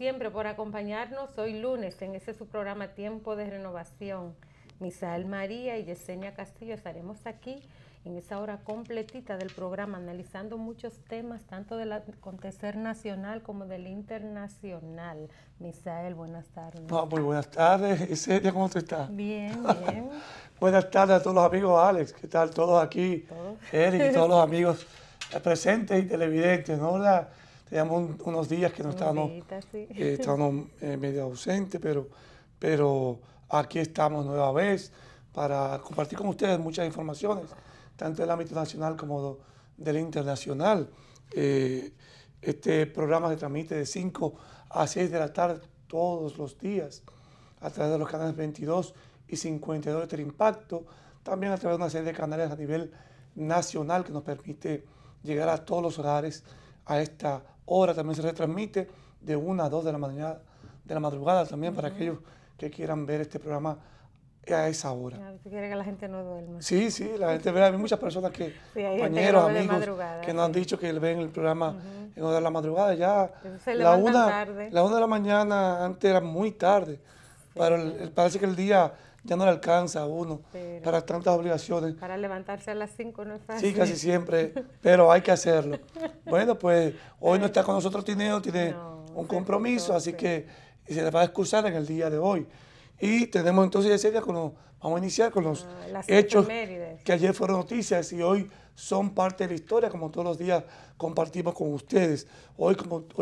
siempre, por acompañarnos hoy lunes en ese su programa Tiempo de Renovación. Misael María y Yesenia Castillo estaremos aquí en esa hora completita del programa, analizando muchos temas, tanto del acontecer nacional como del internacional. Misael, buenas tardes. Muy buenas tardes. Yesenia, ¿cómo tú estás? Bien, bien. Buenas tardes a todos los amigos, Alex. ¿Qué tal? Todos aquí. ¿Todo? Eric y todos los amigos presentes y televidentes, ¿no? Teníamos unos días que no estábamos, Sí. estábamos medio ausentes, pero aquí estamos nueva vez para compartir con ustedes muchas informaciones, tanto del ámbito nacional como del internacional. Este programa se transmite de 5 a 6 de la tarde todos los días a través de los canales 22 y 52 de Teleimpacto, también a través de una serie de canales a nivel nacional que nos permite llegar a todos los hogares a esta hora. También se retransmite de 1 a 2 de la madrugada también para aquellos que quieran ver este programa a esa hora. Si quiere que la gente no duerma. Sí, la gente ve. Hay muchas personas que, compañeros, amigos, que nos han dicho que ven el programa en hora de la madrugada. Ya la una de la mañana, antes era muy tarde. Pero parece que el día ya no le alcanza a uno para tantas obligaciones. Para levantarse a las 5 no es fácil. Sí, casi siempre, pero hay que hacerlo. Bueno, pues hoy no está con nosotros Tineo, tiene un compromiso, así que se le va a excusar en el día de hoy. Y tenemos entonces, Yesenia, vamos a iniciar con los hechos que ayer fueron noticias y hoy son parte de la historia, como todos los días compartimos con ustedes. Hoy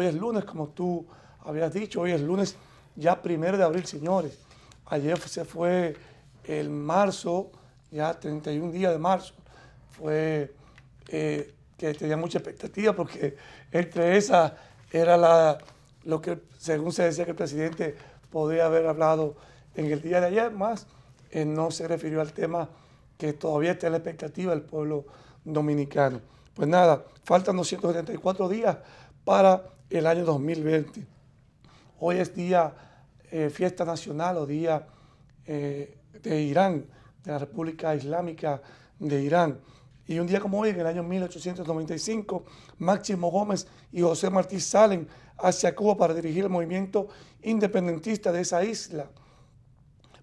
es lunes, como tú habías dicho, hoy es lunes ya 1 de abril, señores. Ayer se fue el marzo, ya 31 días de marzo. Fue que tenía mucha expectativa porque entre esas era lo que según se decía que el presidente podía haber hablado en el día de ayer, más no se refirió al tema que todavía está en la expectativa del pueblo dominicano. Pues nada, faltan 274 días para el año 2020. Hoy es día fiesta nacional o día de Irán, de la República Islámica de Irán. Y un día como hoy, en el año 1895, Máximo Gómez y José Martí salen hacia Cuba para dirigir el movimiento independentista de esa isla.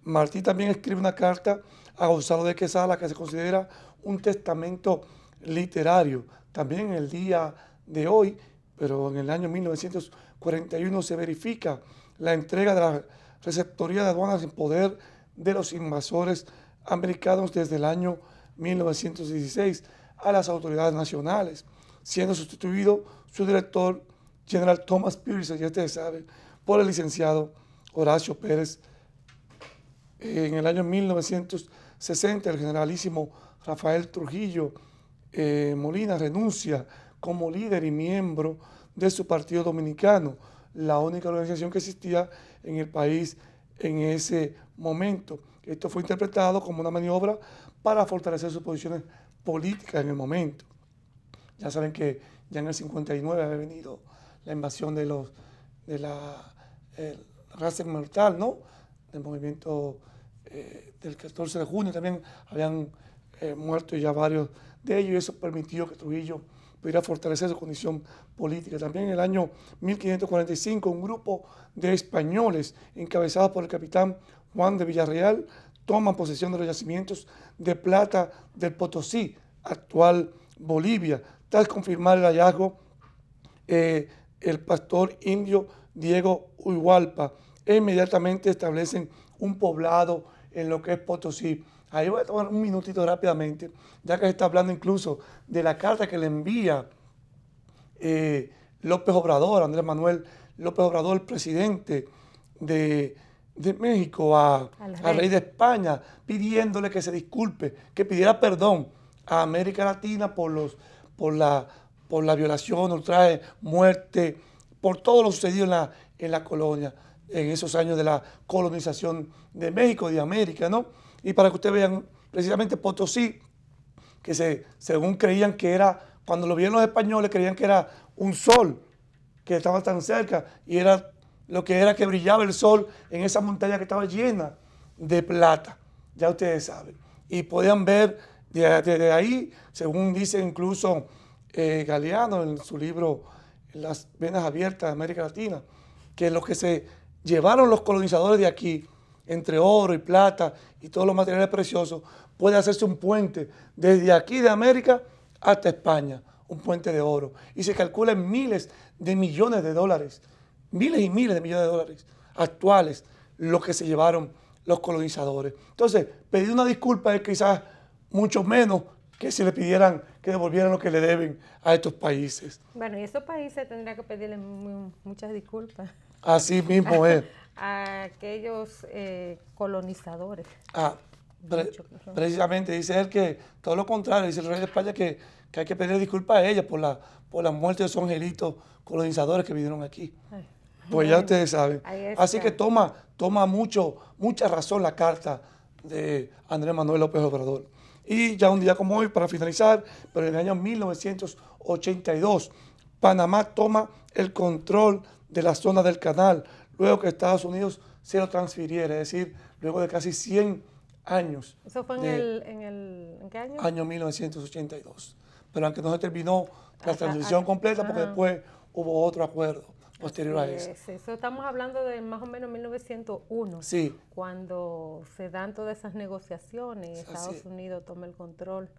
Martí también escribe una carta a Gonzalo de Quesada, que se considera un testamento literario. También en el día de hoy, pero en el año 1941, se verifica la entrega de la receptoría de aduanas en poder de los invasores americanos desde el año 1916 a las autoridades nacionales, siendo sustituido su director general Thomas Pierce, ya ustedes saben, por el licenciado Horacio Pérez. En el año 1960, el generalísimo Rafael Trujillo Molina renuncia como líder y miembro de su partido dominicano, la única organización que existía en el país en ese momento. Esto fue interpretado como una maniobra para fortalecer sus posiciones políticas en el momento. Ya saben que ya en el 59 había venido la invasión de la raza mortal, ¿no? Del movimiento del 14 de junio también habían muerto ya varios de ellos y eso permitió que Trujillo pudiera fortalecer su condición política. También en el año 1545 un grupo de españoles encabezados por el capitán Juan de Villarreal toman posesión de los yacimientos de plata del Potosí, actual Bolivia. Tras confirmar el hallazgo, el pastor indio Diego Huigualpa inmediatamente establecen un poblado en lo que es Potosí. Ahí voy a tomar un minutito rápidamente, ya que se está hablando incluso de la carta que le envía López Obrador, Andrés Manuel López Obrador, el presidente de México, al rey de España, pidiéndole que se disculpe, que pidiera perdón a América Latina por la violación, ultraje, muerte, por todo lo sucedido en la colonia, en esos años de la colonización de México, de América, ¿no? Y para que ustedes vean, precisamente Potosí, que según creían que era, cuando lo vieron los españoles, creían que era un sol, que estaba tan cerca, y era lo que era que brillaba el sol en esa montaña que estaba llena de plata, ya ustedes saben. Y podían ver desde ahí, según dice incluso Galeano en su libro Las venas abiertas de América Latina, que lo que se llevaron los colonizadores de aquí, entre oro y plata y todos los materiales preciosos, puede hacerse un puente desde aquí de América hasta España, un puente de oro. Y se calcula en miles de millones de dólares, miles y miles de millones de dólares actuales, lo que se llevaron los colonizadores. Entonces, pedir una disculpa es quizás mucho menos que si le pidieran que devolvieran lo que le deben a estos países. Bueno, y esos países tendrían que pedirle muchas disculpas. Así mismo es. A aquellos colonizadores. Precisamente dice él que todo lo contrario, dice el rey de España que hay que pedir disculpas a ella por la muerte de esos angelitos colonizadores que vinieron aquí. Ay, pues ya ustedes saben. Así que toma mucha razón la carta de Andrés Manuel López Obrador. Y ya un día como hoy, para finalizar, pero en el año 1982, Panamá toma el control de la zona del canal, luego que Estados Unidos se lo transfiriera, es decir, luego de casi 100 años. ¿Eso fue en qué año? Año 1982. Pero aunque no se terminó la transición completa, porque después hubo otro acuerdo posterior a eso. Eso estamos hablando de más o menos 1901, sí, cuando se dan todas esas negociaciones y Estados Unidos toma el control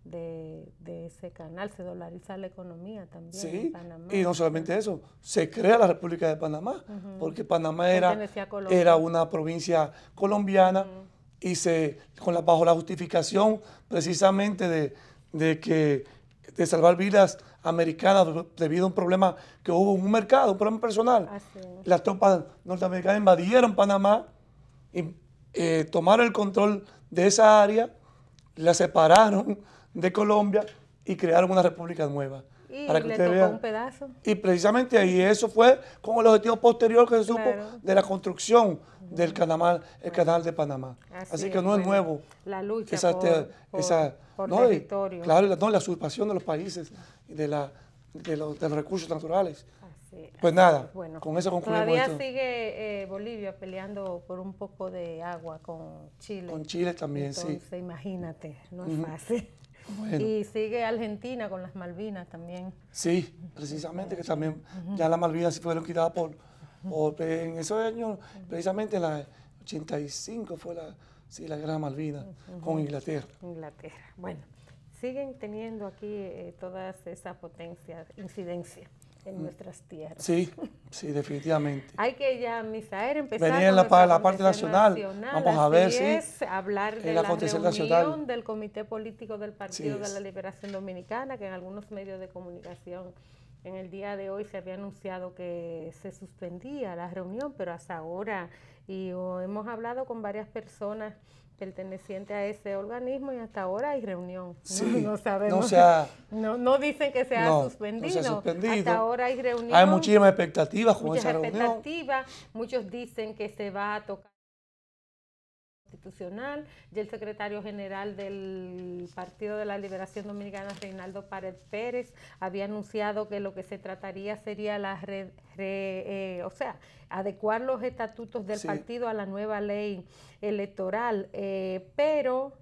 de ese canal, se dolariza la economía también en Panamá. Y no solamente eso, se crea la República de Panamá, porque Panamá era una provincia colombiana y bajo la justificación precisamente de salvar vidas americanas debido a un problema que hubo en un mercado, un problema personal. Las tropas norteamericanas invadieron Panamá y tomaron el control de esa área, la separaron de Colombia y crearon una república nueva. Y para que le tocó un pedazo. Y precisamente ahí eso fue con el objetivo posterior que se supo de la construcción del canal de Panamá. Así que no es nuevo. La lucha por territorio. Claro, la usurpación de los países y de los recursos naturales. Pues nada, con eso concluimos. Todavía sigue Bolivia peleando por un poco de agua con Chile. Con Chile también, entonces, imagínate, no es fácil. Bueno. Y sigue Argentina con las Malvinas también. Sí, precisamente, que también ya las Malvinas se fueron quitadas en esos años, precisamente en la 85 fue la guerra de Malvinas con Inglaterra. Bueno, siguen teniendo aquí todas esas potencias, incidencias en nuestras tierras. Sí, definitivamente. Hay que ya, Misael, empezar venir en la parte nacional. Vamos a ver si hablar de la reunión nacional del Comité Político del Partido de la Liberación Dominicana, que en algunos medios de comunicación en el día de hoy se había anunciado que se suspendía la reunión, pero hasta ahora, y hemos hablado con varias personas perteneciente a ese organismo y hasta ahora hay reunión. Sí, no sabemos. No dicen que se ha suspendido. Hasta ahora hay reunión. Hay muchísimas expectativas con esa reunión. Muchos dicen que se va a tocar constitucional. Ya el secretario general del Partido de la Liberación Dominicana, Reinaldo Pared Pérez, había anunciado que lo que se trataría sería adecuar los estatutos del partido a la nueva ley electoral, pero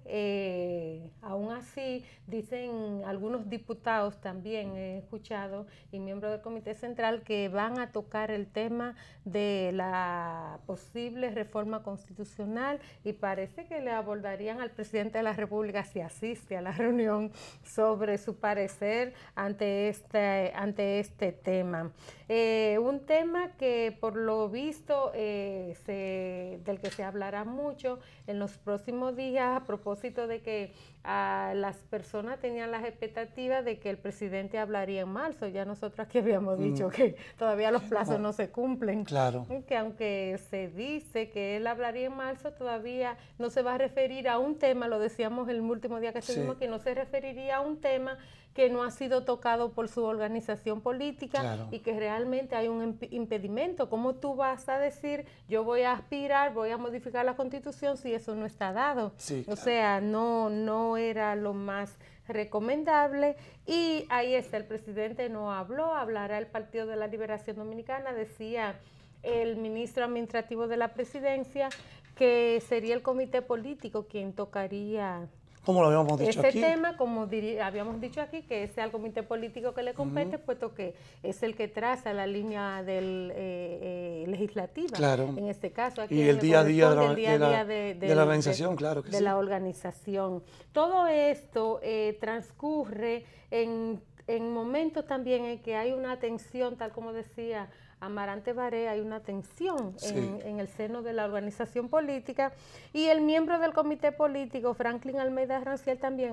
aún así dicen algunos diputados también, he escuchado, y miembros del Comité Central, que van a tocar el tema de la posible reforma constitucional y parece que le abordarían al presidente de la República, si asiste a la reunión, sobre su parecer ante este tema. Un tema que por lo visto del que se hablará mucho en los próximos días, a propósito de que las personas tenían las expectativas de que el presidente hablaría en marzo. Ya nosotros aquí habíamos dicho que todavía los plazos no se cumplen. Claro. Que aunque se dice que él hablaría en marzo, todavía no se va a referir a un tema, lo decíamos el último día que estuvimos, que no se referiría a un tema que no ha sido tocado por su organización política y que realmente hay un impedimento. ¿Cómo tú vas a decir, yo voy a aspirar, voy a modificar la Constitución si eso no está dado? O sea, no era lo más recomendable y ahí está, el presidente no habló, hablará el Partido de la Liberación Dominicana, decía el ministro administrativo de la presidencia que sería el comité político quien tocaría Como lo habíamos dicho aquí. Ese tema, como habíamos dicho aquí, que es al comité político que le compete, puesto que es el que traza la línea legislativa, claro. en este caso. Aquí y el día a día de la organización, claro que sí. De la organización. Todo esto transcurre en momentos también en que hay una tensión, tal como decía Amarante Baré, hay una tensión en el seno de la organización política, y el miembro del comité político, Franklin Almeida Ranciel, también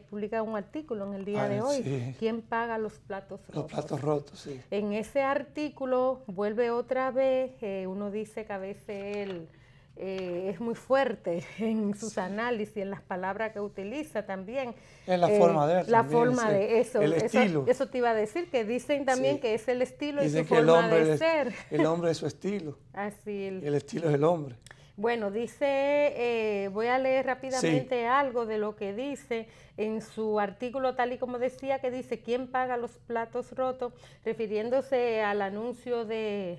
publica un artículo en el día de hoy, ¿quién paga los platos rotos? Los platos rotos, sí. En ese artículo vuelve otra vez, uno dice que a veces él es muy fuerte en sus análisis, en las palabras que utiliza también. En la forma de él. La forma de eso. El estilo. Eso te iba a decir, que dicen también que es el estilo dicen y su forma de ser. El hombre es su estilo. Así. El estilo es el hombre. Bueno, dice, voy a leer rápidamente algo de lo que dice en su artículo, tal y como decía, que dice, ¿quién paga los platos rotos? Refiriéndose al anuncio de...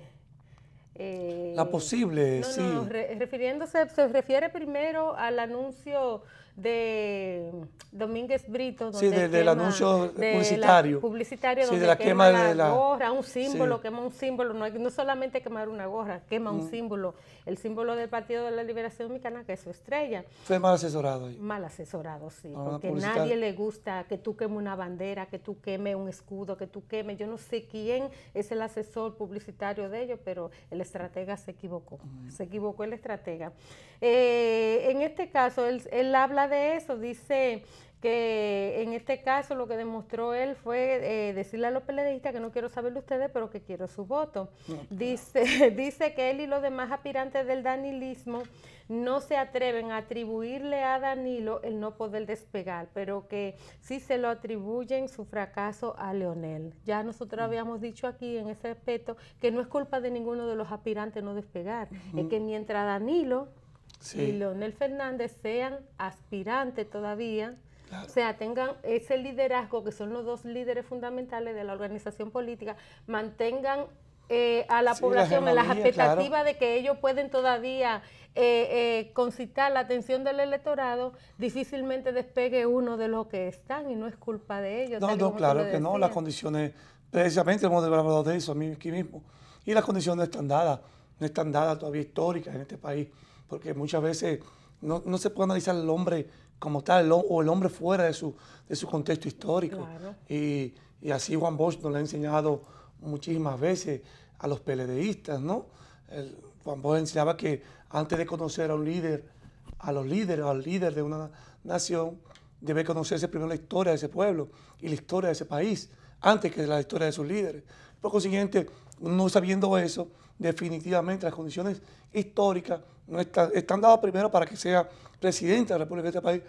la posible, refiriéndose, se refiere primero al anuncio de Domínguez Brito, donde del anuncio publicitario. Donde de la quema de la gorra, un símbolo, quema un símbolo, no solamente quemar una gorra, quema un símbolo, el símbolo del Partido de la Liberación Dominicana, que es su estrella. Fue mal asesorado ahí. Mal asesorado, sí, porque a nadie le gusta que tú quemes una bandera, que tú quemes un escudo, que tú quemes, yo no sé quién es el asesor publicitario de ellos, pero el estratega se equivocó el estratega. En este caso, él habla de eso, dice que en este caso lo que demostró él fue decirle a los PLDistas que no quiero saber de ustedes, pero que quiero su voto. Dice que él y los demás aspirantes del danilismo no se atreven a atribuirle a Danilo el no poder despegar, pero que sí se lo atribuyen su fracaso a Leonel. Ya nosotros habíamos dicho aquí en ese aspecto que no es culpa de ninguno de los aspirantes no despegar, es que mientras Danilo y Leonel Fernández sean aspirantes todavía, o sea, tengan ese liderazgo, que son los dos líderes fundamentales de la organización política, mantengan a la población en las expectativas de que ellos pueden todavía concitar la atención del electorado, difícilmente despegue uno de los que están, y no es culpa de ellos. No, claro que no, las condiciones, precisamente hemos hablado de eso aquí mismo, y las condiciones no están dadas todavía históricas en este país, porque muchas veces no se puede analizar el hombre como tal, o el hombre fuera de su contexto histórico. Claro. Y así Juan Bosch nos lo ha enseñado muchísimas veces a los PLDistas, ¿no? Juan Bosch enseñaba que antes de conocer a un líder, al líder de una nación, debe conocerse primero la historia de ese pueblo y la historia de ese país, antes que la historia de sus líderes. Por consiguiente, no sabiendo eso, definitivamente las condiciones históricas no están dadas primero para que sea presidente de la República de este país,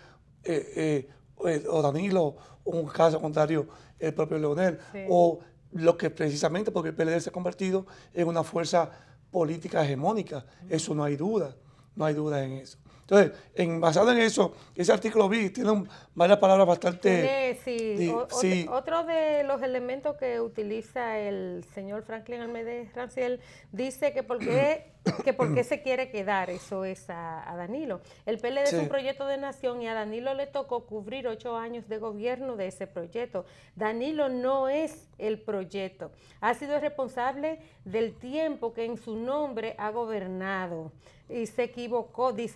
o Danilo, o en caso contrario, el propio Leonel, o lo que precisamente porque el PLD se ha convertido en una fuerza política hegemónica. Eso no hay duda en eso. Entonces, basado en eso, ese artículo tiene varias palabras bastante... Otro de los elementos que utiliza el señor Franklin Almeida Ranciel dice que por qué se quiere quedar, eso es a Danilo. El PLD es un proyecto de nación y a Danilo le tocó cubrir 8 años de gobierno de ese proyecto. Danilo no es el proyecto, ha sido responsable del tiempo que en su nombre ha gobernado. Y se equivocó y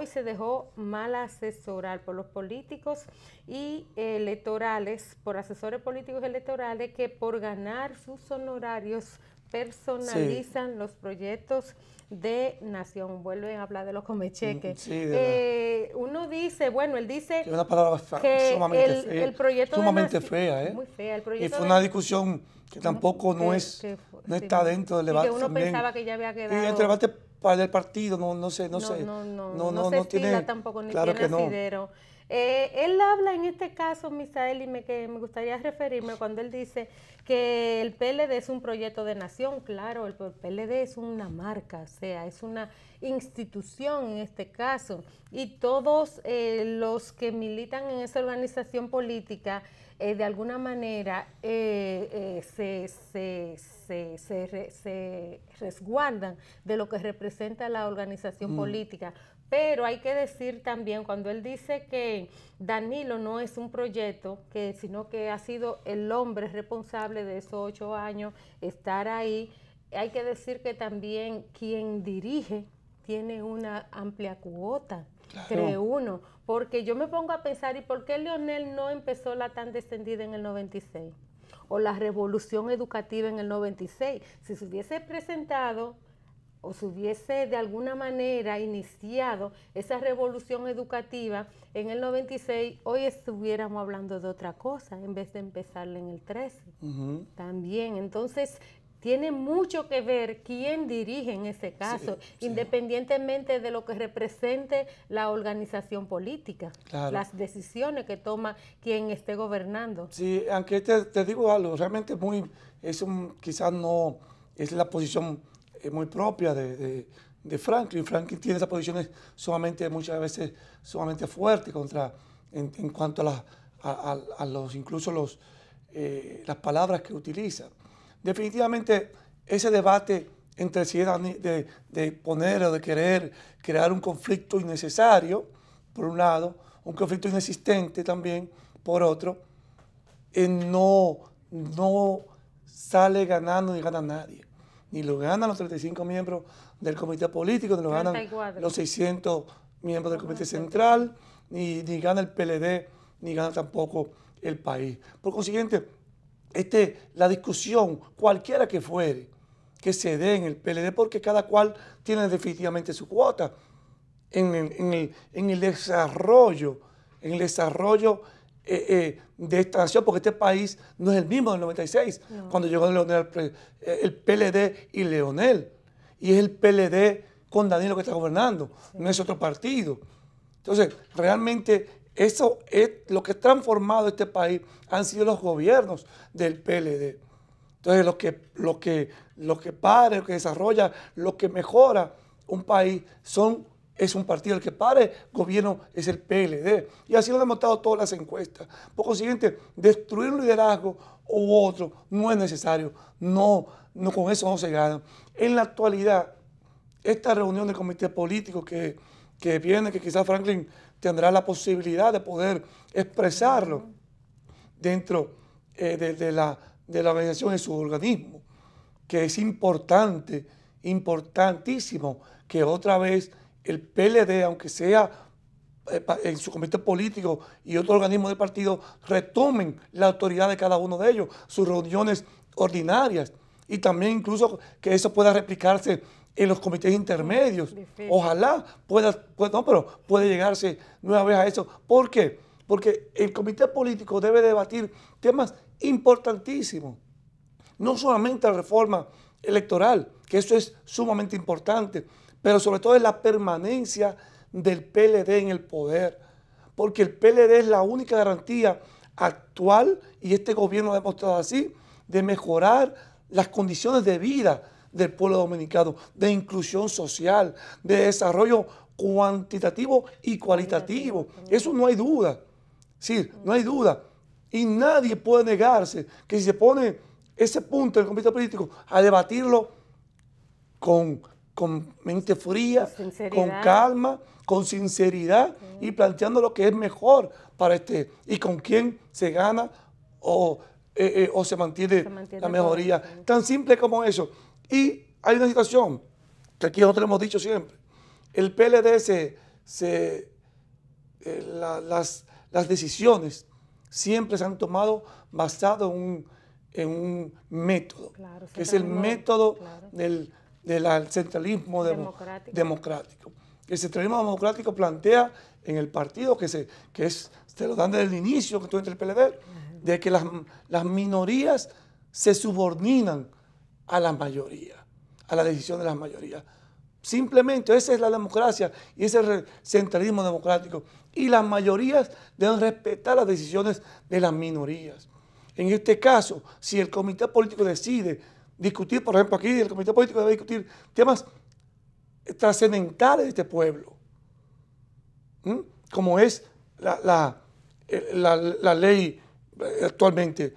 se dejó mal asesorar por los políticos y electorales, por asesores políticos y electorales que por ganar sus honorarios personalizan los proyectos de nación. Vuelven a hablar de los comecheques. Uno dice, él dice que una palabra que sumamente fea, el proyecto sumamente fea, muy fea. Y fue una discusión que tampoco no está dentro del debate. Y que uno pensaba que ya había quedado. Y el debate para el partido, no se estila tampoco, ni claro tiene que asidero. Él habla en este caso, Misael, que me gustaría referirme cuando él dice que el PLD es un proyecto de nación. Claro, el PLD es una marca, o sea, es una institución en este caso, y todos los que militan en esa organización política de alguna manera se resguardan de lo que representa la organización política, Pero hay que decir también, cuando él dice que Danilo no es un proyecto, sino que ha sido el hombre responsable de esos 8 años estar ahí, hay que decir que también quien dirige tiene una amplia cuota, claro. Cree uno, porque yo me pongo a pensar, ¿y por qué Leonel no empezó la tan descendida en el 96? O la revolución educativa en el 96. Si se hubiese presentado o se hubiese de alguna manera iniciado esa revolución educativa en el 96, hoy estuviéramos hablando de otra cosa en vez de empezarla en el 13. También, entonces, tiene mucho que ver quién dirige en ese caso, independientemente de lo que represente la organización política, claro. Las decisiones que toma quien esté gobernando. Sí, aunque te digo algo, realmente quizás no es la posición muy propia de Franklin. Franklin tiene esas posiciones muchas veces sumamente fuertes en cuanto a las palabras que utiliza. Definitivamente ese debate entre si era de poner o de querer crear un conflicto innecesario, por un lado, un conflicto inexistente también, por otro, no sale ganando ni gana nadie. Ni lo ganan los 35 miembros del comité político, ni lo ganan los 600 miembros del comité central, ni gana el PLD, ni gana tampoco el país. Por consiguiente, la discusión, cualquiera que fuere, que se dé en el PLD, porque cada cual tiene definitivamente su cuota en el desarrollo de esta nación, porque este país no es el mismo del 96, cuando llegó el PLD y Leonel, y es el PLD con Danilo que está gobernando, no es otro partido. Entonces, realmente eso es lo que ha transformado este país, han sido los gobiernos del PLD. Entonces, lo que para, lo que desarrolla, lo que mejora un país es un partido. El que pare gobierno es el PLD. Y así lo han demostrado todas las encuestas. Por consiguiente, destruir un liderazgo u otro no es necesario. No, con eso no se gana. En la actualidad, esta reunión del comité político que viene, que quizás Franklin tendrá la posibilidad de poder expresarlo dentro de la organización y su organismo, que es importantísimo que otra vez el PLD, aunque sea en su comité político y otro organismo del partido, retomen la autoridad de cada uno de ellos, sus reuniones ordinarias, y también incluso que eso pueda replicarse en los comités intermedios. Ojalá puede llegarse nueva vez a eso. ¿Por qué? Porque el comité político debe debatir temas importantísimos. No solamente la reforma electoral, que eso es sumamente importante, pero sobre todo es la permanencia del PLD en el poder. Porque el PLD es la única garantía actual, y este gobierno ha demostrado así, de mejorar las condiciones de vida del pueblo dominicano, de inclusión social, de desarrollo cuantitativo y cualitativo. Eso no hay duda. Sí, no hay duda. Y nadie puede negarse que si se pone ese punto del comité político a debatirlo con mente fría, con calma, con sinceridad, y planteando lo que es mejor para y con quién se gana o se mantiene la mejoría. Tan simple como eso. Y hay una situación que aquí nosotros hemos dicho siempre. El PLD las decisiones siempre se han tomado basado en un método, que es el método del centralismo democrático. El centralismo democrático plantea en el partido, se lo dan desde el inicio que tú entras el PLD, de que las minorías se subordinan a la mayoría, a la decisión de las mayorías. Simplemente esa es la democracia y ese es el centralismo democrático. Y las mayorías deben respetar las decisiones de las minorías. En este caso, si el comité político decide discutir, por ejemplo, aquí el comité político debe discutir temas trascendentales de este pueblo, como es la ley actualmente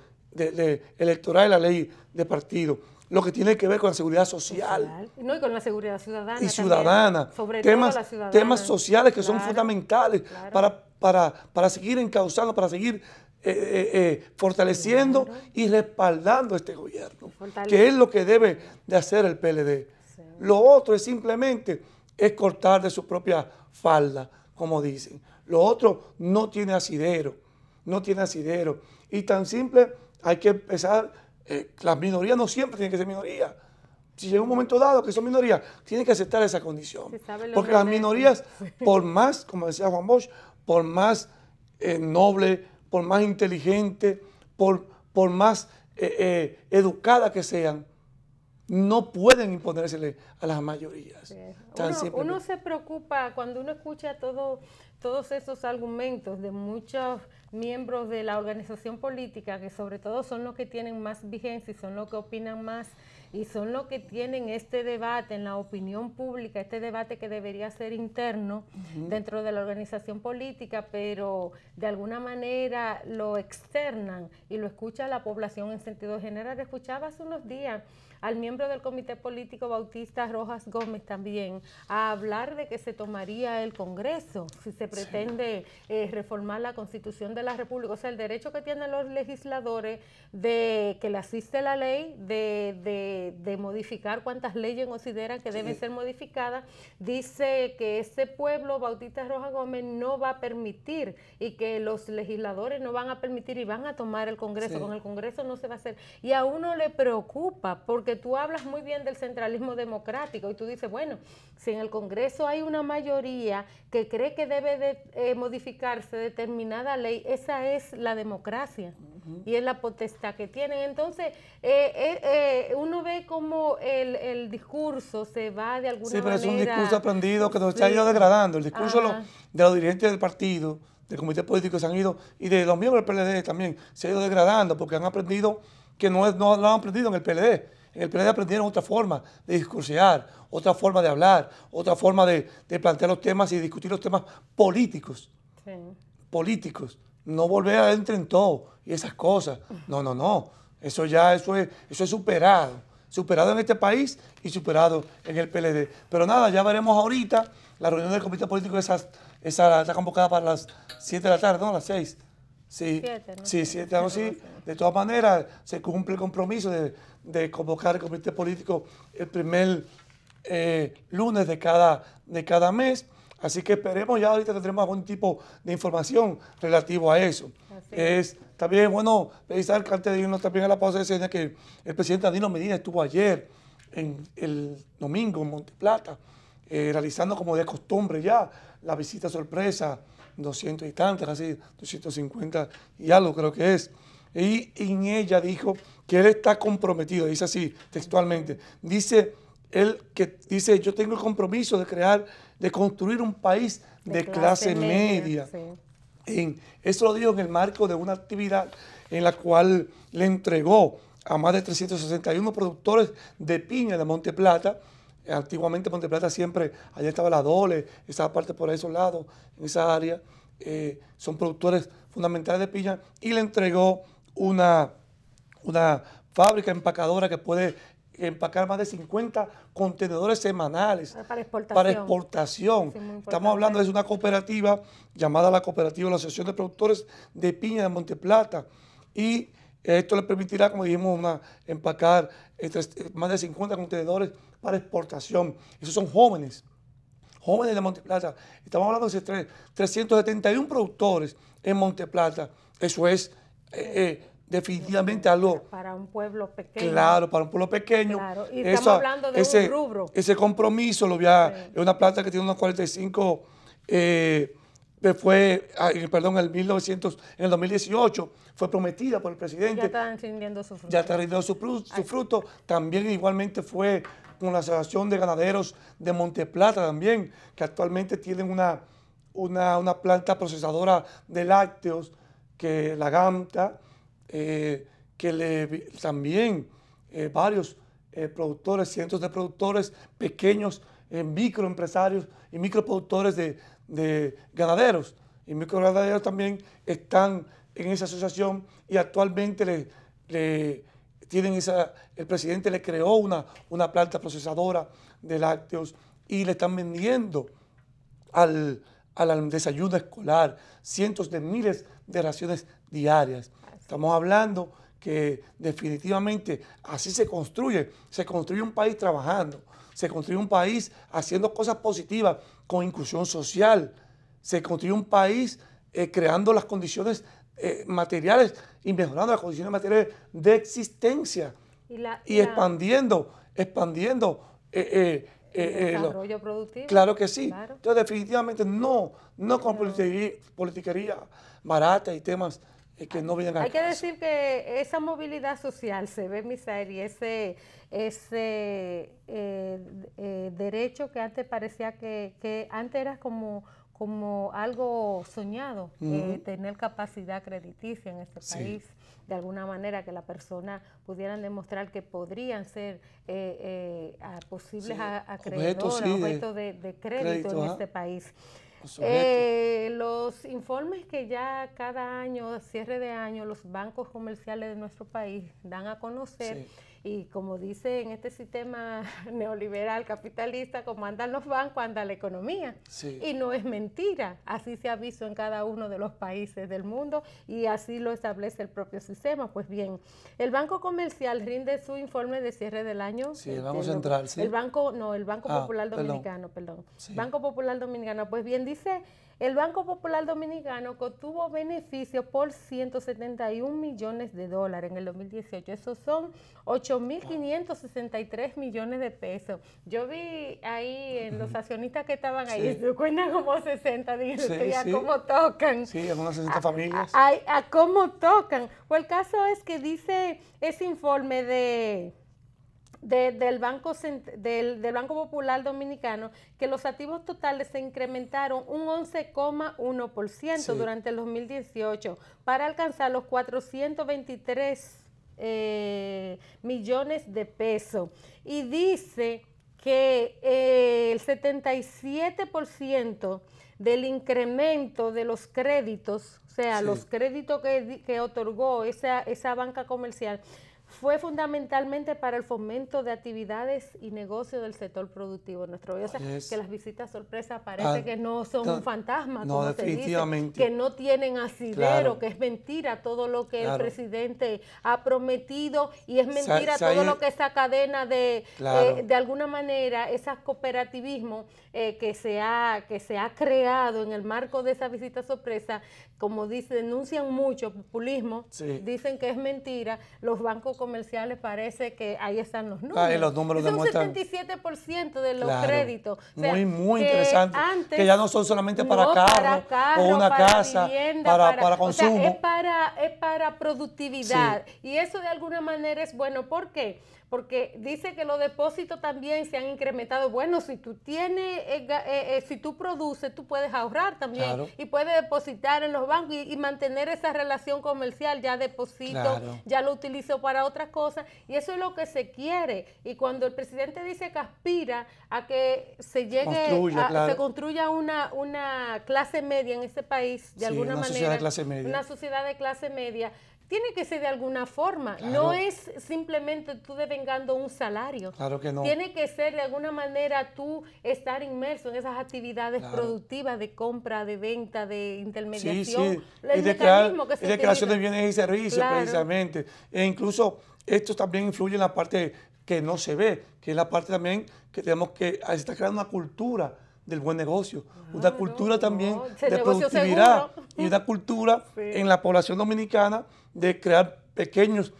electoral y la ley de partido, lo que tiene que ver con la seguridad social. No, y con la seguridad ciudadana. Y ciudadana. También, sobre temas, todo la ciudadana. Temas sociales que son fundamentales para seguir encauzando, para seguir fortaleciendo y respaldando este gobierno, que es lo que debe de hacer el PLD. Sí. Lo otro es simplemente cortar de su propia falda, como dicen. Lo otro no tiene asidero, no tiene asidero. Y tan simple, hay que empezar, las minorías no siempre tienen que ser minorías. Si llega un momento dado que son minorías, tienen que aceptar esa condición. Porque las minorías, por más, como decía Juan Bosch, por más noble, por más inteligente, por más educadas que sean, no pueden imponérsele a las mayorías. Sí. Uno se preocupa cuando uno escucha todos esos argumentos de muchos miembros de la organización política, que sobre todo son los que tienen más vigencia y son los que opinan más y son los que tienen este debate en la opinión pública, este debate que debería ser interno dentro de la organización política, pero de alguna manera lo externan y lo escucha la población en sentido general. Escuchaba hace unos días al miembro del comité político Bautista Rojas Gómez también a hablar de que se tomaría el Congreso si se pretende reformar la Constitución de la República. O sea, el derecho que tienen los legisladores de que le asiste la ley de modificar cuantas leyes consideran que deben ser modificadas. Dice que ese pueblo, Bautista Rojas Gómez, no va a permitir y que los legisladores no van a permitir y van a tomar el Congreso. Con el Congreso no se va a hacer. Y a uno le preocupa porque tú hablas muy bien del centralismo democrático y tú dices, bueno, si en el Congreso hay una mayoría que cree que debe de modificarse determinada ley, esa es la democracia y es la potestad que tienen. Entonces, uno ve como el discurso se va de alguna manera. Sí, pero es un discurso aprendido que nos ha ido degradando. El discurso de los dirigentes del partido, del comité político se han ido, y de los miembros del PLD también, se ha ido degradando porque han aprendido que no lo han aprendido en el PLD. En el PLD aprendieron otra forma de discursear, otra forma de hablar, otra forma de plantear los temas y discutir los temas políticos. Sí. Políticos. No volver a entrar en todo y esas cosas. No. Eso es superado. Superado en este país y superado en el PLD. Pero nada, ya veremos ahorita. La reunión del comité político está convocada para las 7 de la tarde, ¿no? A las 6. Sí, 7, ¿no? Sí, 7, algo así. De todas maneras, se cumple el compromiso de convocar el comité político el primer lunes de cada mes. Así que esperemos, ya ahorita tendremos algún tipo de información relativo a eso. Es también bueno pensar que antes de irnos también a la pausa de escena que el presidente Danilo Medina estuvo ayer, el domingo, en Monteplata, realizando como de costumbre ya la visita sorpresa, 200 y tantas, casi 250 y algo creo que es. Y en ella dijo que él está comprometido, dice así textualmente, dice él que dice, yo tengo el compromiso de construir un país de clase media. Sí. Eso lo dijo en el marco de una actividad en la cual le entregó a más de 361 productores de piña de Monteplata. Antiguamente Monteplata siempre, allá estaba la Dole, esa parte por esos lados, en esa área, son productores fundamentales de piña, y le entregó una fábrica empacadora que puede empacar más de 50 contenedores semanales para exportación. Sí, estamos hablando de una cooperativa llamada la Cooperativa de la Asociación de Productores de Piña de Monteplata, y esto le permitirá, como dijimos, empacar más de 50 contenedores para exportación. Esos son jóvenes de Monteplata. Estamos hablando de 371 productores en Monteplata. Eso es definitivamente algo... Para un pueblo pequeño. Claro, para un pueblo pequeño. Claro. Y estamos hablando de un rubro. Ese compromiso lo había... Sí. Es una planta que tiene unos 45... fue, perdón, en el 2018 fue prometida por el presidente. Ya está rindiendo su fruto. Ya está rindiendo su fruto. También igualmente fue con la Asociación de Ganaderos de Monteplata también, que actualmente tienen una planta procesadora de lácteos, que la GAMTA, también varios productores, cientos de productores pequeños, microempresarios y microproductores de ganaderos. Y microganaderos también están en esa asociación y actualmente el presidente le creó una planta procesadora de lácteos y le están vendiendo al desayuno escolar cientos de miles de raciones diarias. Estamos hablando que definitivamente así se construye un país trabajando, se construye un país haciendo cosas positivas con inclusión social, se construye un país creando las condiciones materiales y mejorando las condiciones materiales de existencia y expandiendo el desarrollo productivo. Claro que sí. Claro. Entonces, definitivamente no con politiquería barata y temas que no vienen al caso. Hay que decir que esa movilidad social se ve, Misael, y ese derecho que antes parecía que antes era como algo soñado, tener capacidad crediticia en este país, de alguna manera que las personas pudieran demostrar que podrían ser posibles acreedores, objetos de crédito en este país. Los informes que ya cada año, cierre de año, los bancos comerciales de nuestro país dan a conocer, y como dice en este sistema neoliberal capitalista, como andan los bancos, anda la economía. Y no es mentira, así se ha visto en cada uno de los países del mundo y así lo establece el propio sistema. Pues bien, el Banco Comercial rinde su informe de cierre del año. Sí, el Banco Central, sí. El Banco Popular Dominicano, perdón. Banco Popular Dominicano, pues bien, dice el Banco Popular Dominicano que obtuvo beneficios por 171 millones de dólares en el 2018. Esos son 8.563 millones de pesos. Yo vi ahí en los accionistas que estaban ahí, se cuentan como 60, dije, a cómo tocan. Sí, algunas 60 familias. A cómo tocan. Pues el caso es que dice ese informe del Banco Popular Dominicano que los activos totales se incrementaron un 11,1% durante el 2018 para alcanzar los 423 millones de pesos. Y dice que el 77% del incremento de los créditos, o sea, los créditos que otorgó esa banca comercial, fue fundamentalmente para el fomento de actividades y negocios del sector productivo en nuestro país. O sea, que las visitas sorpresa parece que no son un fantasma, como se dice, que no tienen asidero, que es mentira todo lo que el presidente ha prometido, y es mentira todo lo que esa cadena de alguna manera, ese cooperativismo que se ha creado en el marco de esa visita sorpresa, como denuncian mucho populismo, dicen que es mentira. Los bancos comerciales parece que ahí están los números. Los números demuestran. Un 77% de los créditos. O sea, muy interesante. Antes, que ya no son solamente para carro o una casa, vivienda, para consumo. O sea, es para productividad. Y eso de alguna manera es bueno. ¿Por qué? Porque dice que los depósitos también se han incrementado. Bueno, si tú si tú produces, tú puedes ahorrar también y puedes depositar en los bancos y mantener esa relación comercial. Ya deposito, ya lo utilizo para otras cosas, y eso es lo que se quiere. Y cuando el presidente dice que aspira a que se construya una clase media en este país, de alguna manera, una sociedad de clase media, tiene que ser de alguna forma. No es simplemente tú devengando un salario. Claro que no. Tiene que ser de alguna manera tú estar inmerso en esas actividades productivas de compra, de venta, de intermediación. Y de creación de bienes y servicios, precisamente. E incluso esto también influye en la parte que no se ve, que es la parte también que tenemos que se está creando una cultura del buen negocio, una cultura también de productividad y una cultura en la población dominicana de crear pequeños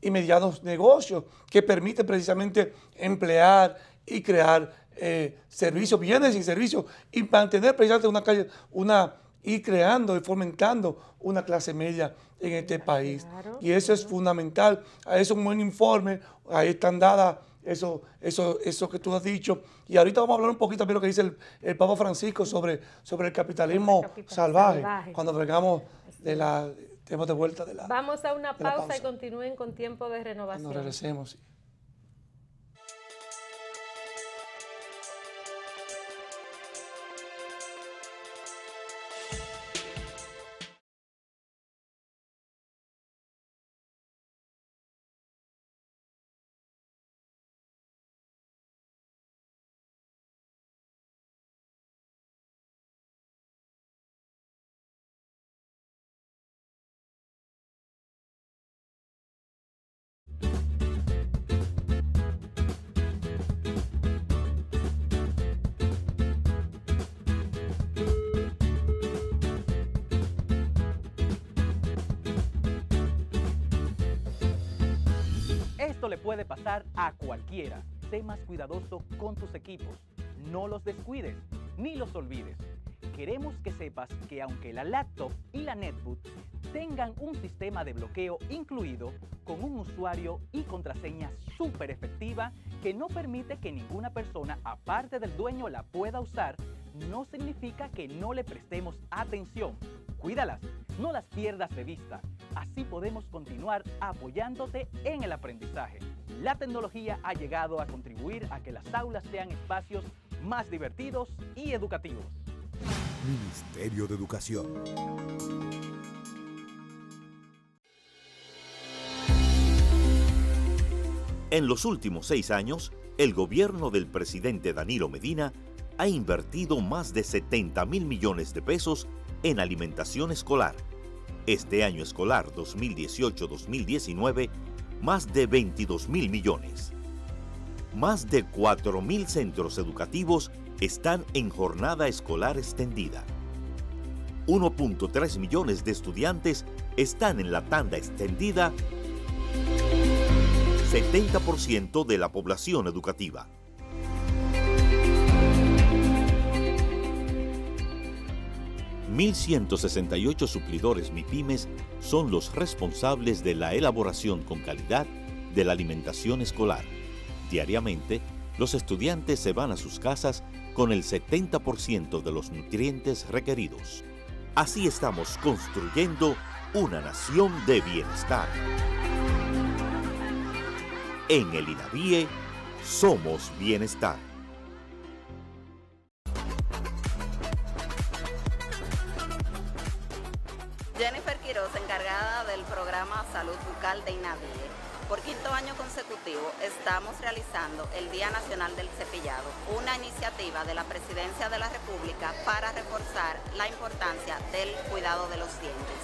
y medianos negocios que permiten precisamente emplear y crear servicios, bienes y servicios, y mantener precisamente ir creando y fomentando una clase media en este país. Y eso es fundamental. A eso un buen informe, ahí están dadas eso que tú has dicho. Y ahorita vamos a hablar un poquito también de lo que dice el Papa Francisco sobre el capitalismo salvaje, cuando vengamos tenemos de vuelta de la Vamos a una pausa y continúen con Tiempo de Renovación. Cuando regresemos. puede pasar a cualquiera. Sé más cuidadoso con tus equipos. No los descuides ni los olvides. Queremos que sepas que aunque la laptop y la netbook tengan un sistema de bloqueo incluido con un usuario y contraseña súper efectiva que no permite que ninguna persona aparte del dueño la pueda usar, no significa que no le prestemos atención. Cuídalas, no las pierdas de vista. Así podemos continuar apoyándote en el aprendizaje. La tecnología ha llegado a contribuir a que las aulas sean espacios más divertidos y educativos. Ministerio de Educación. En los últimos 6 años, el gobierno del presidente Danilo Medina ha invertido más de 70.000 millones de pesos en alimentación escolar. Este año escolar 2018-2019, más de 22.000 millones. Más de 4.000 centros educativos están en jornada escolar extendida. 1.3 millones de estudiantes están en la tanda extendida, 70% de la población educativa. $1.168 suplidores MIPYMES son los responsables de la elaboración con calidad de la alimentación escolar. Diariamente, los estudiantes se van a sus casas con el 70% de los nutrientes requeridos. Así estamos construyendo una nación de bienestar. En el INAVIE, somos bienestar. Jennifer Quiroz, encargada del programa Salud Bucal de INAVIE. Por 5º año consecutivo estamos realizando el Día Nacional del Cepillado, una iniciativa de la Presidencia de la República para reforzar la importancia del cuidado de los dientes.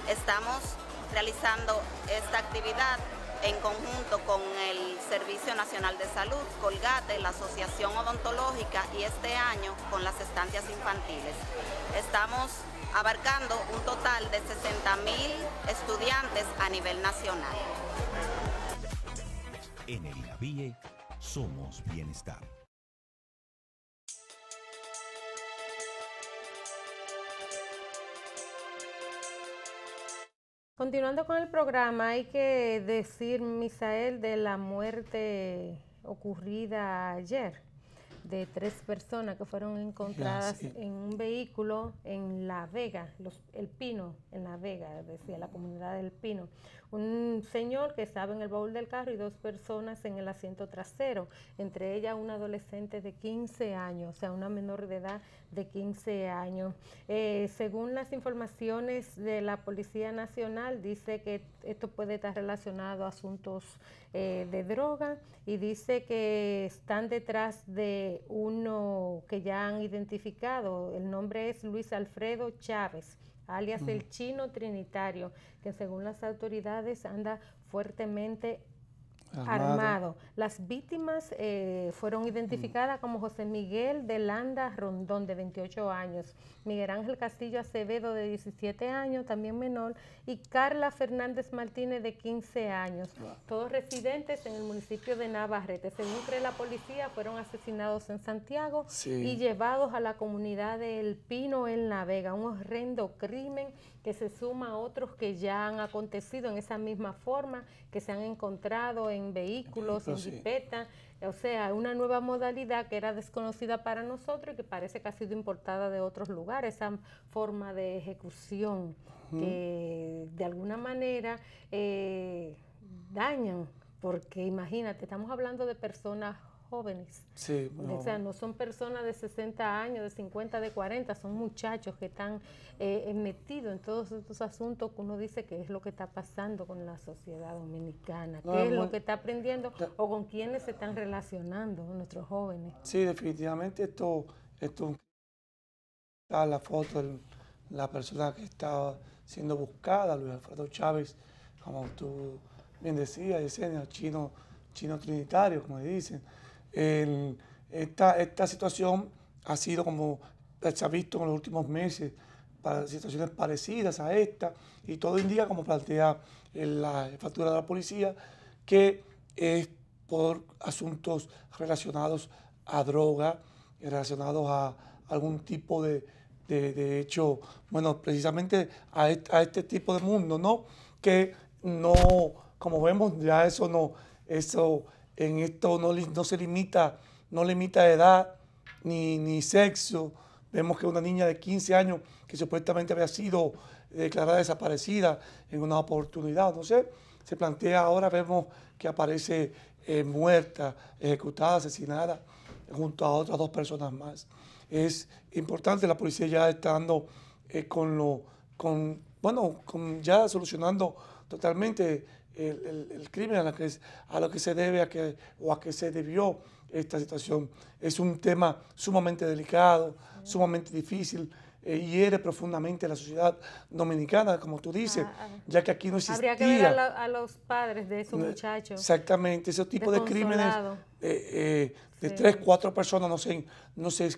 Estamos realizando esta actividad en conjunto con el Servicio Nacional de Salud, Colgate, la Asociación Odontológica y este año con las estancias infantiles. Estamos abarcando un total de 60.000 estudiantes a nivel nacional. En el INAVIE, somos bienestar. Continuando con el programa, hay que decir, Misael, de la muerte ocurrida ayer de 3 personas que fueron encontradas en un vehículo en La Vega, El Pino, en La Vega, decía la comunidad del Pino. Un señor que estaba en el baúl del carro y 2 personas en el asiento trasero, entre ellas una adolescente de 15 años, o sea, una menor de edad de 15 años. Según las informaciones de la Policía Nacional, dice que esto puede estar relacionado a asuntos de droga y dice que están detrás de uno que ya han identificado. El nombre es Luis Alfredo Chávez, alias el Chino Trinitario, que según las autoridades anda fuertemente armado. Las víctimas fueron identificadas como José Miguel de Landa Rondón, de 28 años, Miguel Ángel Castillo Acevedo, de 17 años, también menor, y Carla Fernández Martínez, de 15 años, todos residentes en el municipio de Navarrete. Según cree la policía, fueron asesinados en Santiago y llevados a la comunidad del Pino en La Vega, un horrendo crimen que se suma a otros que ya han acontecido en esa misma forma, que se han encontrado en vehículos, en jipetas, o sea, una nueva modalidad que era desconocida para nosotros y que parece que ha sido importada de otros lugares, esa forma de ejecución que de alguna manera dañan, porque imagínate, estamos hablando de personas jóvenes, o sea, no son personas de 60 años, de 50, de 40, son muchachos que están metidos en todos estos asuntos que uno dice que es lo que está pasando con la sociedad dominicana, qué es lo que está aprendiendo o con quiénes se están relacionando nuestros jóvenes. Sí, definitivamente esto está la foto de la persona que estaba siendo buscada, Luis Alfredo Chávez, como tú bien decías, Yesenia, chino trinitario, como dicen. Esta situación ha sido, como se ha visto en los últimos meses, para situaciones parecidas a esta, y todo indica, como plantea la factura de la policía, que es por asuntos relacionados a droga, relacionados a algún tipo de hecho, bueno, precisamente a este tipo de mundo, ¿no? Que no, como vemos, ya eso en esto no se limita, no limita edad ni sexo. Vemos que una niña de 15 años que supuestamente había sido declarada desaparecida en una oportunidad, no sé, se plantea ahora, vemos que aparece muerta, ejecutada, asesinada, junto a otras 2 personas más. Es importante, la policía ya está dando ya solucionando totalmente el crimen a lo que se debe a que se debió esta situación. Es un tema sumamente delicado, sumamente difícil, hiere profundamente a la sociedad dominicana, como tú dices, ya que aquí no existía. Habría que ver a los padres de esos muchachos. Exactamente, ese tipo de crímenes de 3, 4 personas no es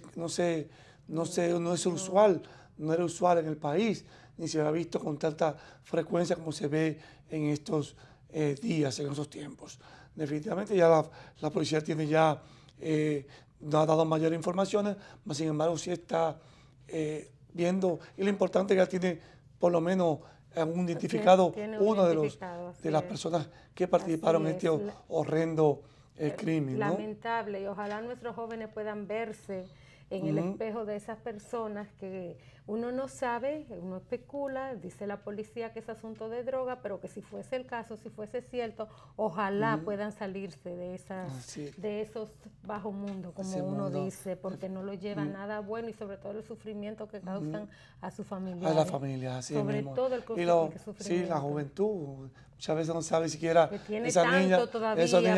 usual, no era usual en el país, ni se había visto con tanta frecuencia como se ve en estos días, en esos tiempos. Definitivamente ya la policía tiene ya, no ha dado mayores informaciones, mas sin embargo sí está viendo, y lo importante es que ya tiene por lo menos un identificado de las personas que participaron en este horrendo crimen, ¿no? Lamentable, y ojalá nuestros jóvenes puedan verse en el espejo de esas personas que uno no sabe, uno especula, dice la policía que es asunto de droga, pero que si fuese el caso, si fuese cierto, ojalá puedan salirse de esos bajos mundos, como uno dice, porque no lo lleva nada bueno y sobre todo el sufrimiento que causan a su familia. A la familia, así sobre mismo. todo el sufrimiento. Sí, la juventud. Muchas veces no sabe siquiera esa niña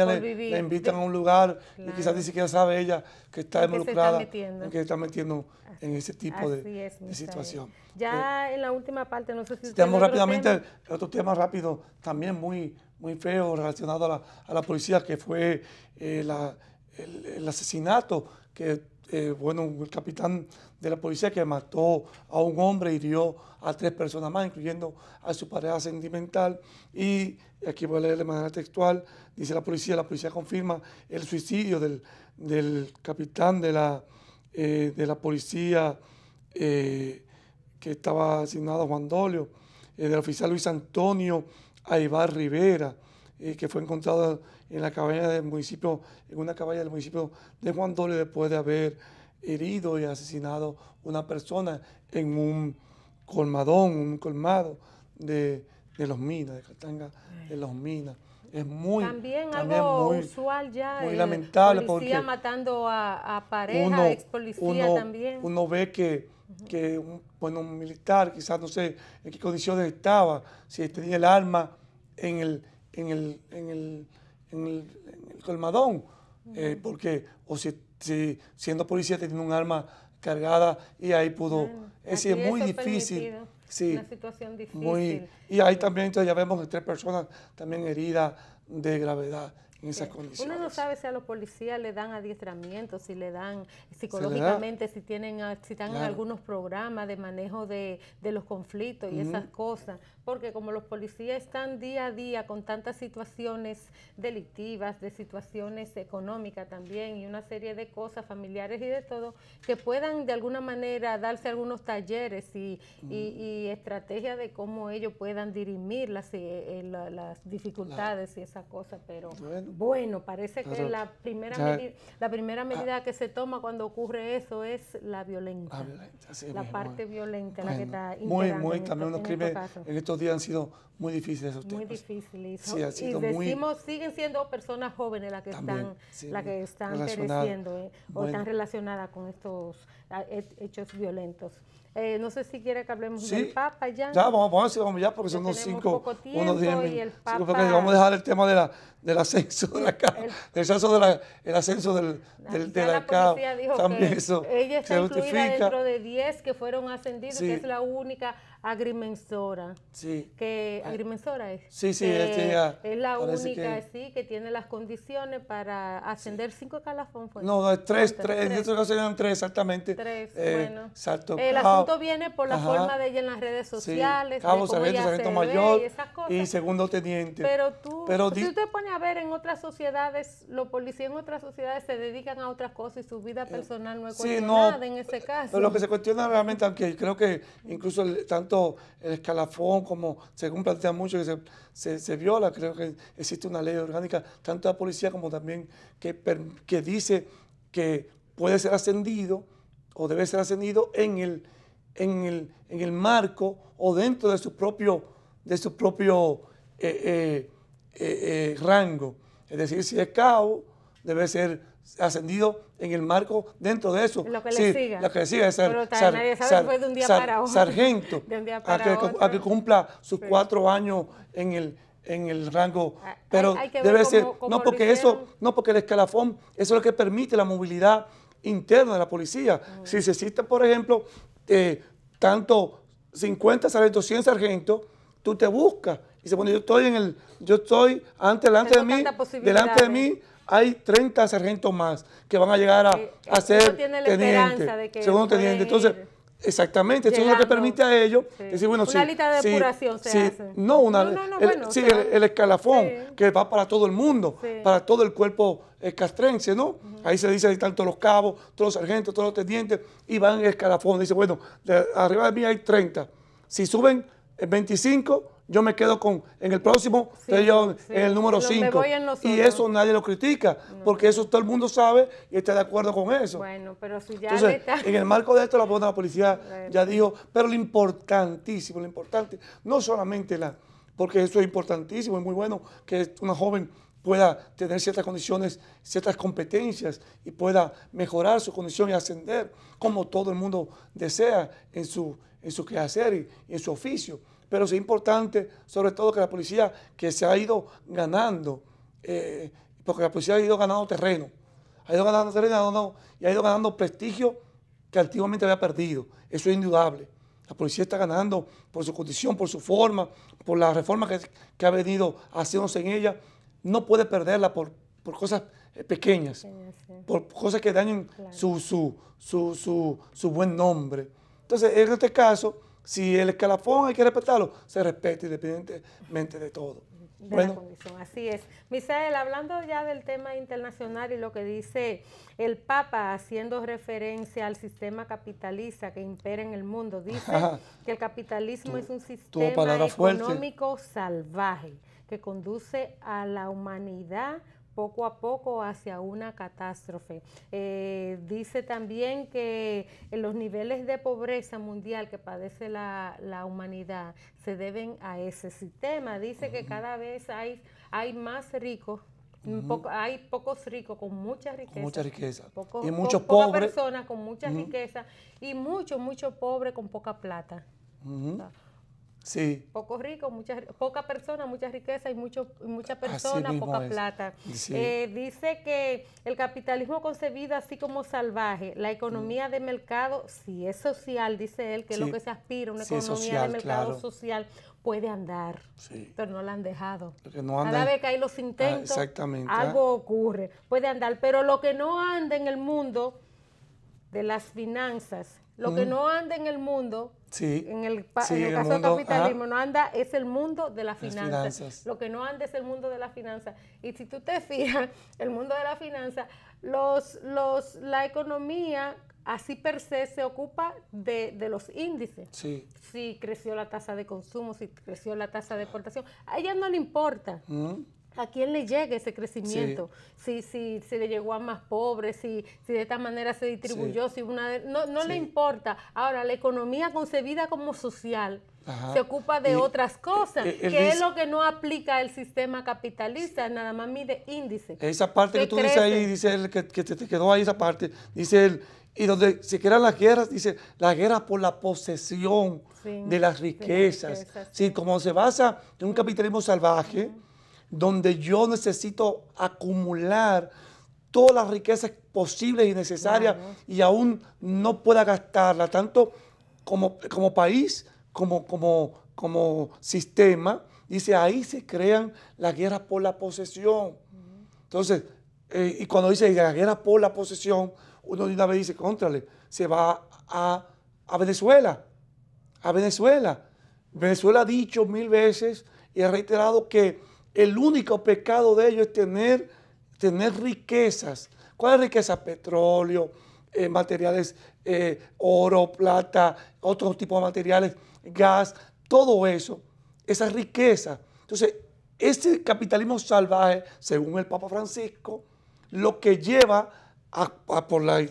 le invitan a un lugar y quizás ni siquiera sabe ella que está involucrada, que se está metiendo en ese tipo de situación. Ya en la última parte, no sé si tenemos rápidamente otro tema rápido, también muy feo, relacionado a la policía, que fue el asesinato que el capitán de la policía que mató a un hombre y hirió a 3 personas más, incluyendo a su pareja sentimental. Y aquí voy a leer de manera textual, dice la policía confirma el suicidio del capitán de la policía que estaba asignado a Juan Dolio, del oficial Luis Antonio Aybar Rivera, que fue encontrado en una cabaña del municipio de Juan Dolio después de haber herido y asesinado una persona en un colmado de Los Minas, de Catanga de Los Minas. Es también algo usual ya, muy lamentable, policía porque matando a pareja, ex policía también. Uno ve que un militar, quizás no sé en qué condiciones estaba, si tenía el arma en el colmadón, porque o si siendo policía tenía un arma cargada y ahí pudo, es muy difícil. Sí, una situación difícil. Y ahí también entonces ya vemos que 3 personas también heridas de gravedad en esas condiciones. Uno no sabe si a los policías le dan adiestramiento, si le dan psicológicamente, si están en algunos programas de manejo de los conflictos y esas cosas, porque como los policías están día a día con tantas situaciones delictivas, de situaciones económicas también y una serie de cosas familiares y de todo, que puedan de alguna manera darse algunos talleres y estrategias de cómo ellos puedan dirimir las dificultades y esas cosas, pero bueno, parece que la primera medida que se toma cuando ocurre eso es la violencia. La parte violenta, la que está imperando. También unos crímenes en estos días han sido muy difíciles esos temas. Muy difíciles. Sí, ha sido siguen siendo personas jóvenes las que están pereciendo o están relacionadas con estos hechos violentos. No sé si quiere que hablemos del Papa ya. Ya, vamos ya, porque son unos 5, unos 10 minutos. Vamos a dejar el tema del ascenso de la Cámara, el ascenso de la Cámara. También eso ella está incluida dentro de 10 que fueron ascendidos, que es la única agrimensora. Sí. Que agrimensora es. Sí, sí, es la única, sí, que tiene las condiciones para ascender 5 escalafones. No, es 3, en este caso serían 3 exactamente. 3, bueno. Exacto. El asunto viene por la forma de ella en las redes sociales, cabo, de cómo sargento mayor y esas cosas. Y segundo teniente. Pero si usted pone a ver en otras sociedades, los policías en otras sociedades se dedican a otras cosas y su vida personal no es cuestionada en ese caso. Pero lo que se cuestiona realmente, aunque creo que incluso tanto el escalafón como según plantean mucho que se viola, creo que existe una ley orgánica, tanto de la policía como también que dice que puede ser ascendido o debe ser ascendido en el marco o dentro de su propio rango. Es decir, si es cabo, debe ser ascendido en el marco dentro de eso. Lo que le siga. Lo que le siga es nadie sabe fue de un día para otro. Sargento, de un día para a que cumpla sus 4 años en el rango, pero hay que debe ver ser, cómo no porque el escalafón, eso es lo que permite la movilidad interna de la policía. Si se existe, por ejemplo, tanto 50 sargentos, 100 sargentos, tú te buscas y se pone, yo estoy delante de mí hay 30 sargentos más que van a llegar a ser teniente, segundo teniente. Entonces, exactamente, eso es lo que permite a ellos decir, bueno, una lista de depuración se hace. El escalafón que va para todo el mundo, para todo el cuerpo castrense, ¿no? Ahí se dice tanto los cabos, todos los sargentos, todos los tenientes, y van en el escalafón. Dice, bueno, arriba de mí hay 30. Si suben 25, yo me quedo en el próximo, en el número 5. Y eso nadie lo critica, porque eso todo el mundo sabe y está de acuerdo con eso. Bueno, pero si ya entonces, en el marco de esto, la policía ya dijo, pero lo importante, no solamente porque eso es importantísimo, es muy bueno que una joven pueda tener ciertas condiciones, ciertas competencias y pueda mejorar su condición y ascender, como todo el mundo desea en su quehacer y en su oficio. Pero es importante, sobre todo, que la policía que se ha ido ganando, porque la policía ha ido ganando terreno, y ha ido ganando prestigio que antiguamente había perdido. Eso es indudable. La policía está ganando por su condición, por su forma, por la reforma que ha venido haciéndose en ella. No puede perderla por cosas pequeñas, por cosas que dañen su buen nombre. Entonces, en este caso, si el escalafón hay que respetarlo, se respeta independientemente de todo. La condición, así es. Misael, hablando ya del tema internacional y lo que dice el Papa, haciendo referencia al sistema capitalista que impera en el mundo, dice que el capitalismo es un sistema económico salvaje que conduce a la humanidad poco a poco hacia una catástrofe. Dice también que los niveles de pobreza mundial que padece la humanidad se deben a ese sistema. Dice que cada vez hay más ricos, hay pocos ricos con mucha riqueza. Con mucha riqueza. Y muchos pobres. Pocas personas con mucha riqueza y muchos pobres con poca plata. Sí. Poco rico, poca persona, mucha riqueza y mucha persona, poca plata. Sí. Dice que el capitalismo concebido así como salvaje, la economía de mercado, si es social, dice él, que es lo que se aspira, una economía social, de mercado social, puede andar, pero no la han dejado. Cada vez que hay los intentos, algo ocurre. Puede andar, pero lo que no anda en el mundo de las finanzas, lo que no anda en el mundo, en el caso del capitalismo, no anda es el mundo de las finanzas. Lo que no anda es el mundo de las finanzas. Y si tú te fijas, el mundo de las finanzas, la economía así per se se ocupa de los índices. Si creció la tasa de consumo, si creció la tasa de exportación, a ella no le importa. ¿A quién le llega ese crecimiento? Si le llegó a más pobres, si de esta manera se distribuyó, no le importa. Ahora, la economía concebida como social se ocupa de otras cosas, que es lo que no aplica el sistema capitalista, nada más mide índice. Esa parte que tú dices ahí, dice él, que te quedó ahí esa parte, dice él, y donde se crean las guerras, dice, la guerra por la posesión de las riquezas. Como se basa en un capitalismo salvaje, donde yo necesito acumular todas las riquezas posibles y necesarias y aún no pueda gastarla, tanto como país como sistema, dice, ahí se crean las guerras por la posesión. Entonces, y cuando dice la guerra por la posesión, uno de una vez dice, contrale, se va a Venezuela, a Venezuela. Venezuela ha dicho 1000 veces y ha reiterado que el único pecado de ellos es tener riquezas. ¿Cuáles riquezas? Petróleo, materiales, oro, plata, otro tipo de materiales, gas, todo eso, esa riqueza. Entonces, ese capitalismo salvaje, según el Papa Francisco, lo que lleva por la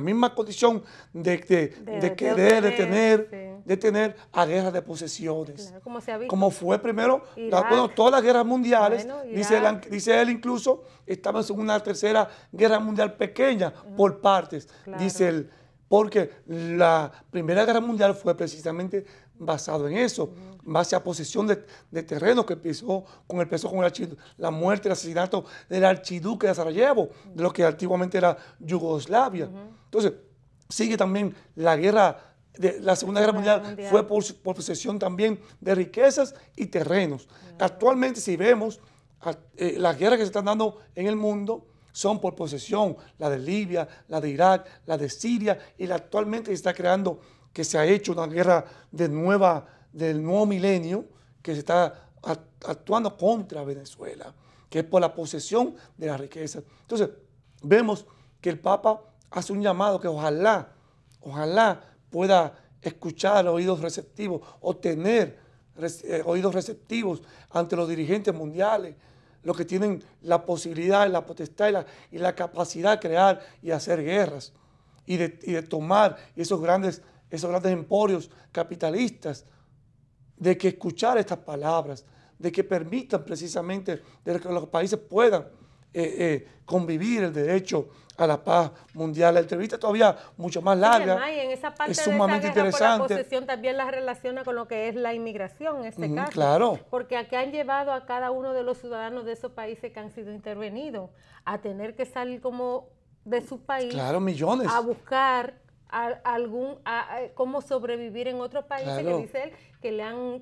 misma condición de querer, de tener a guerras de posesiones. Claro, como se ha visto. Como fue primero, Irak, todas las guerras mundiales, bueno, dice él incluso, estamos en una tercera guerra mundial pequeña, por partes, claro. dice él, porque la primera guerra mundial fue precisamente basado en eso, base a posesión de terrenos que empezó con la muerte, el asesinato del archiduque de Sarajevo, de lo que antiguamente era Yugoslavia. Entonces, sigue también la guerra, la Segunda Guerra Mundial fue por posesión también de riquezas y terrenos. Actualmente, si vemos las guerras que se están dando en el mundo, son por posesión, la de Libia, la de Irak, la de Siria, y la actualmente se está creando, que se ha hecho una guerra del nuevo milenio, que se está actuando contra Venezuela, que es por la posesión de la riqueza. Entonces, vemos que el Papa hace un llamado que ojalá pueda escuchar oídos receptivos o tener oídos receptivos ante los dirigentes mundiales, los que tienen la posibilidad, la potestad y la capacidad de crear y hacer guerras y de tomar esos grandes emporios capitalistas, de que escuchar estas palabras, de que permitan precisamente de que los países puedan convivir el derecho a la paz mundial. La entrevista todavía mucho más larga, y en esa parte es sumamente de esa guerra interesante. por la posesión también la relaciona con lo que es la inmigración en este caso. Claro. Porque aquí han llevado a cada uno de los ciudadanos de esos países que han sido intervenidos a tener que salir como de su país, claro, millones, a buscar cómo sobrevivir en otros países, claro, que dice él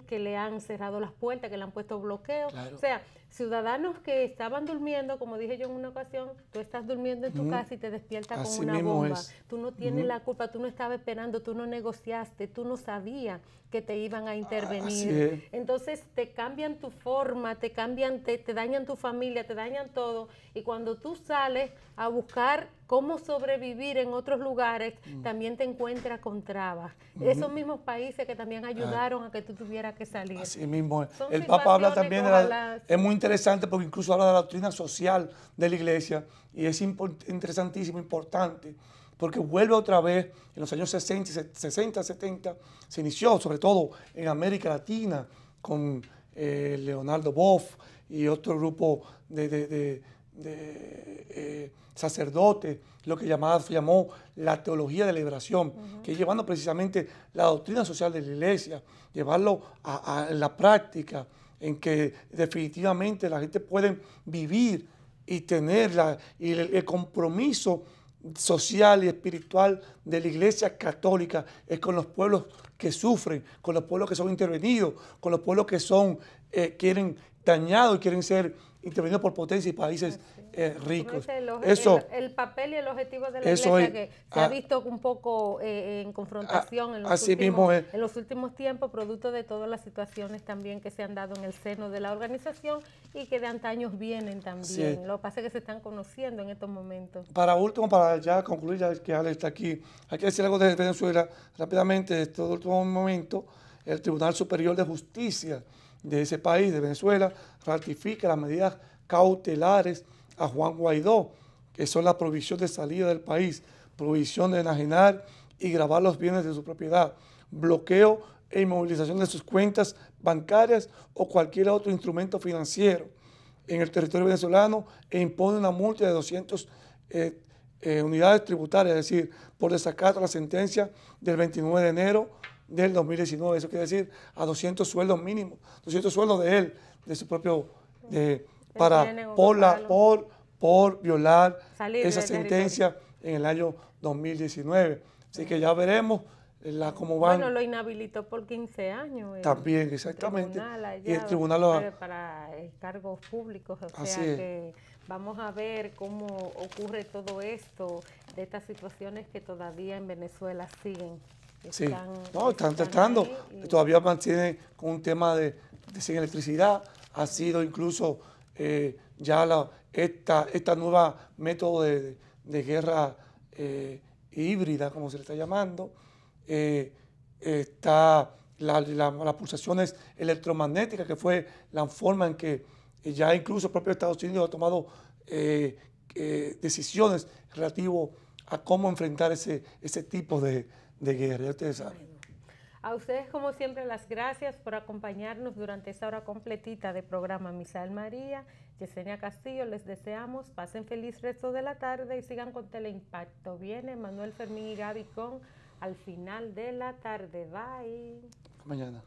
que le han cerrado las puertas, que le han puesto bloqueos. Claro. O sea, ciudadanos que estaban durmiendo, como dije yo en una ocasión, tú estás durmiendo en tu casa y te despiertas así con una mismo bomba. es. Tú no tienes la culpa, tú no estabas esperando, tú no negociaste, tú no sabías que te iban a intervenir. Entonces te cambian tu forma, te dañan tu familia, te dañan todo. Y cuando tú sales a buscar cómo sobrevivir en otros lugares, también te encuentras con trabas. Esos mismos países que también ayudaron a que tú tuvieras que salir. Así mismo es. Son El Papa habla también es muy interesante porque incluso habla de la doctrina social de la Iglesia y es interesantísimo, importante, porque vuelve otra vez en los años 60, 70, se inició sobre todo en América Latina con Leonardo Boff y otro grupo de sacerdotes, lo que llamó la teología de liberación, que es llevando precisamente la doctrina social de la Iglesia, llevarlo a la práctica, en que definitivamente la gente puede vivir y tener el compromiso social y espiritual de la Iglesia católica es con los pueblos que sufren, con los pueblos que son intervenidos, con los pueblos que son quieren dañados y quieren ser intervenidos por potencias y países ricos. El papel y el objetivo de la Iglesia que se ha visto un poco en confrontación en los últimos tiempos, producto de todas las situaciones también que se han dado en el seno de la organización y que de antaños vienen también. Sí. Lo que pasa es que se están conociendo en estos momentos. Para último, para ya concluir, ya que Ale está aquí, hay que decir algo de Venezuela rápidamente. En este último momento, el Tribunal Superior de Justicia de ese país, de Venezuela, ratifica las medidas cautelares a Juan Guaidó, que son la prohibición de salida del país, prohibición de enajenar y gravar los bienes de su propiedad, bloqueo e inmovilización de sus cuentas bancarias o cualquier otro instrumento financiero en el territorio venezolano e impone una multa de 200 unidades tributarias, es decir, por desacato a la sentencia del 29 de enero del 2019. Eso quiere decir a 200 sueldos mínimos, 200 sueldos de él, de su propio, por violar esa sentencia en el año 2019. Así que ya veremos cómo van. Bueno, lo inhabilitó por 15 años. También, exactamente. Allá, y el tribunal para cargos públicos, o así sea es. que vamos a ver cómo ocurre todo esto, de estas situaciones que todavía en Venezuela siguen. Sí, están tratando, todavía mantienen con un tema de sin electricidad, ha sido incluso ya esta nueva método de guerra híbrida, como se le está llamando, está las pulsaciones electromagnéticas, que fue la forma en que ya incluso el propio Estados Unidos ha tomado decisiones relativas a cómo enfrentar ese tipo de guerra, ya ustedes saben. A ustedes, como siempre, las gracias por acompañarnos durante esta hora completita de programa. Misael María, Yesenia Castillo, les deseamos, pasen feliz resto de la tarde y sigan con Teleimpacto. Viene Manuel Fermín y Gaby con Al Final de la Tarde. Bye. Hasta mañana.